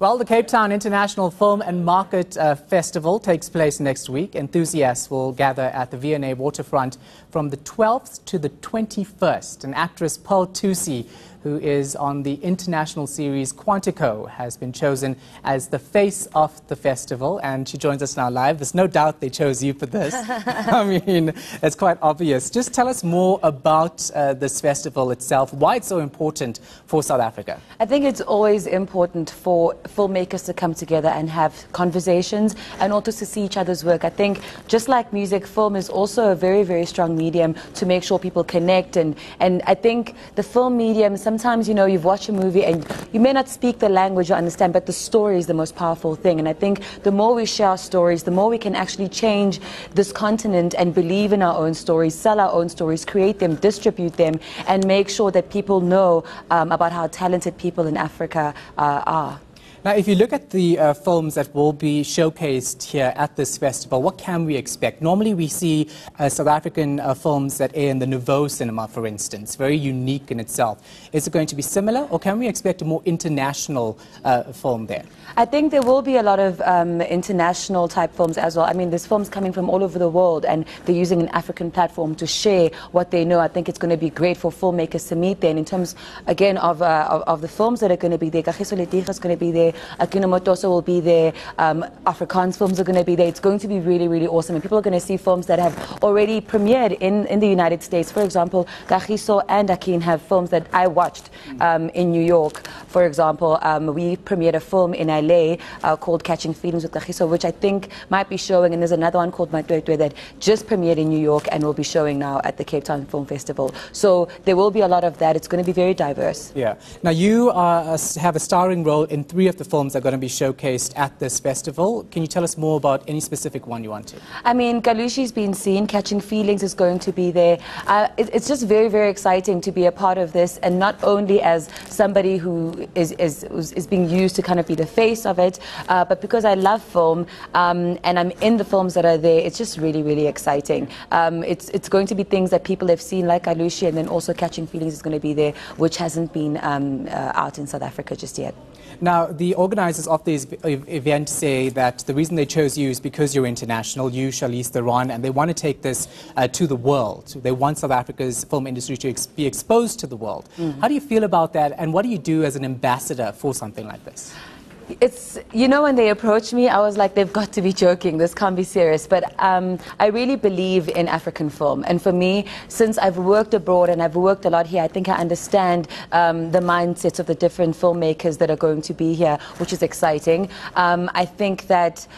Well, the Cape Town International Film and Market Festival takes place next week. Enthusiasts will gather at the V&A waterfront from the 12th to the 21st. And actress Thusi, who is on the international series Quantico, has been chosen as the face of the festival, and she joins us now live. There's no doubt they chose you for this. I mean, it's quite obvious. Just tell us more about this festival itself, why it's so important for South Africa. I think it's always important for filmmakers to come together and have conversations and also to see each other's work. I think just like music, film is also a very, very strong medium to make sure people connect. And I think the film medium, sometimes, you know, you've watched a movie and you may not speak the language or understand, but the story is the most powerful thing. And I think the more we share our stories, the more we can actually change this continent and believe in our own stories, sell our own stories, create them, distribute them, and make sure that people know about how talented people in Africa are. Now, if you look at the films that will be showcased here at this festival, what can we expect? Normally we see South African films that air in the Nouveau cinema, for instance, very unique in itself. Is it going to be similar, or can we expect a more international film there? I think there will be a lot of international type films as well. I mean, there's films coming from all over the world, and they're using an African platform to share what they know. I think it's going to be great for filmmakers to meet there. And in terms, again, of the films that are going to be there, Kagiso Letiga is going to be there, Akino Motoso will be there, Afrikaans films are going to be there. It's going to be really, really awesome. And people are going to see films that have already premiered in the United States. For example, Kagiso and Akin have films that I watched in New York. For example, we premiered a film in LA called Catching Feelings with Kagiso, which I think might be showing, and there's another one called Matwetwe that just premiered in New York and will be showing now at the Cape Town Film Festival. So there will be a lot of that. It's going to be very diverse. Yeah. Now, you have a starring role in 3 of the films that are going to be showcased at this festival. Can you tell us more about any specific one you want to? I mean, Galushi's been seen, Catching Feelings is going to be there. It's just very, very exciting to be a part of this, and not only as somebody who is being used to kind of be the face of it, but because I love film and I'm in the films that are there, it's just really, really exciting. It's going to be things that people have seen, like Galushi, and then also Catching Feelings is going to be there, which hasn't been out in South Africa just yet. Now, the organizers of this event say that the reason they chose you is because you're international, you, Charlize Theron, and they want to take this to the world. They want South Africa's film industry to be exposed to the world. How do you feel about that, and what do you do as an ambassador for something like this? It's, you know, when they approached me, I was like, they've got to be joking. This can't be serious. But I really believe in African film. And for me, since I've worked abroad and I've worked a lot here, I think I understand the mindsets of the different filmmakers that are going to be here, which is exciting. I think that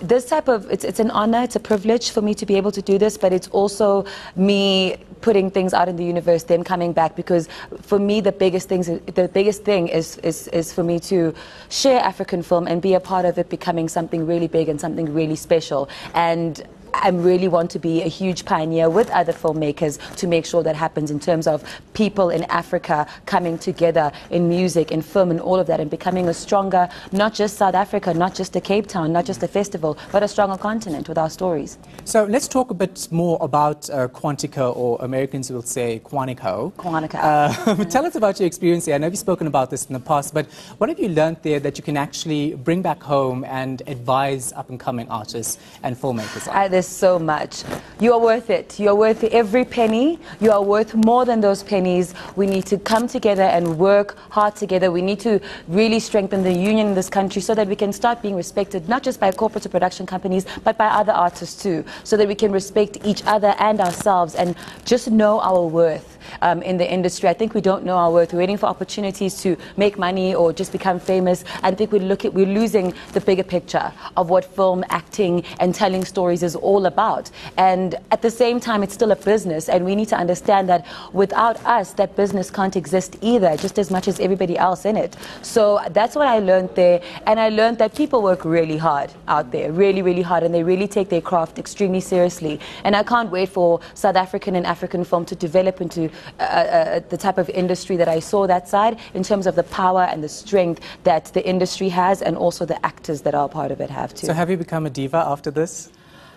this type of, it's an honor, it's a privilege for me to be able to do this, but it's also me putting things out in the universe, then coming back, because for me the biggest thing is for me to share African film and be a part of it becoming something really big and something really special. And I really want to be a huge pioneer with other filmmakers to make sure that happens, in terms of people in Africa coming together in music, in film, and all of that, and becoming a stronger, not just South Africa, not just the Cape Town, not just the festival, but a stronger continent with our stories. So let's talk a bit more about Quantico, or Americans will say Quantico. Quantico. Tell us about your experience there. I know you've spoken about this in the past, but what have you learned there that you can actually bring back home and advise up-and-coming artists and filmmakers on? There's so much. You are worth it. You are worth every penny. You are worth more than those pennies. We need to come together and work hard together. We need to really strengthen the union in this country so that we can start being respected, not just by corporate production companies, but by other artists too, so that we can respect each other and ourselves and just know our worth. In the industry, I think we don't know our worth. We're waiting for opportunities to make money or just become famous. I think we're losing the bigger picture of what film, acting, and telling stories is all about. And at the same time, it's still a business, and we need to understand that without us, that business can't exist either, just as much as everybody else in it. So that's what I learned there, and I learned that people work really hard out there, really, really hard, and they really take their craft extremely seriously. And I can't wait for South African and African film to develop into the type of industry that I saw that side, in terms of the power and the strength that the industry has, and also the actors that are part of it have too. So have you become a diva after this?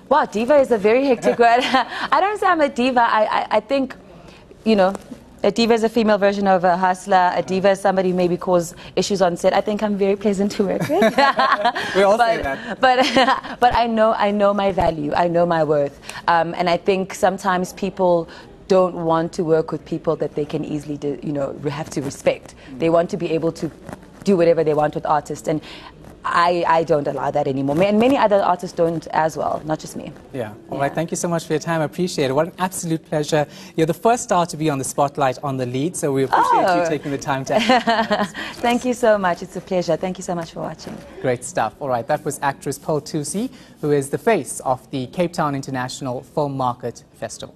Wow, diva is a very hectic word. I don't say I'm a diva. I think, you know, A diva is a female version of a hustler. A diva is somebody who maybe cause issues on set. I think I'm very pleasant to work with. We all say that. But I know my value. I know my worth. And I think sometimes people don't want to work with people that they can easily, have to respect. They want to be able to do whatever they want with artists. And I don't allow that anymore. And many other artists don't as well, not just me. Yeah. All right. Thank you so much for your time. I appreciate it. What an absolute pleasure. You're the first star to be on the spotlight on the lead, so we appreciate you taking the time to... Thank you so much. It's a pleasure. Thank you so much for watching. Great stuff. All right. That was actress Thusi, who is the face of the Cape Town International Film Market Festival.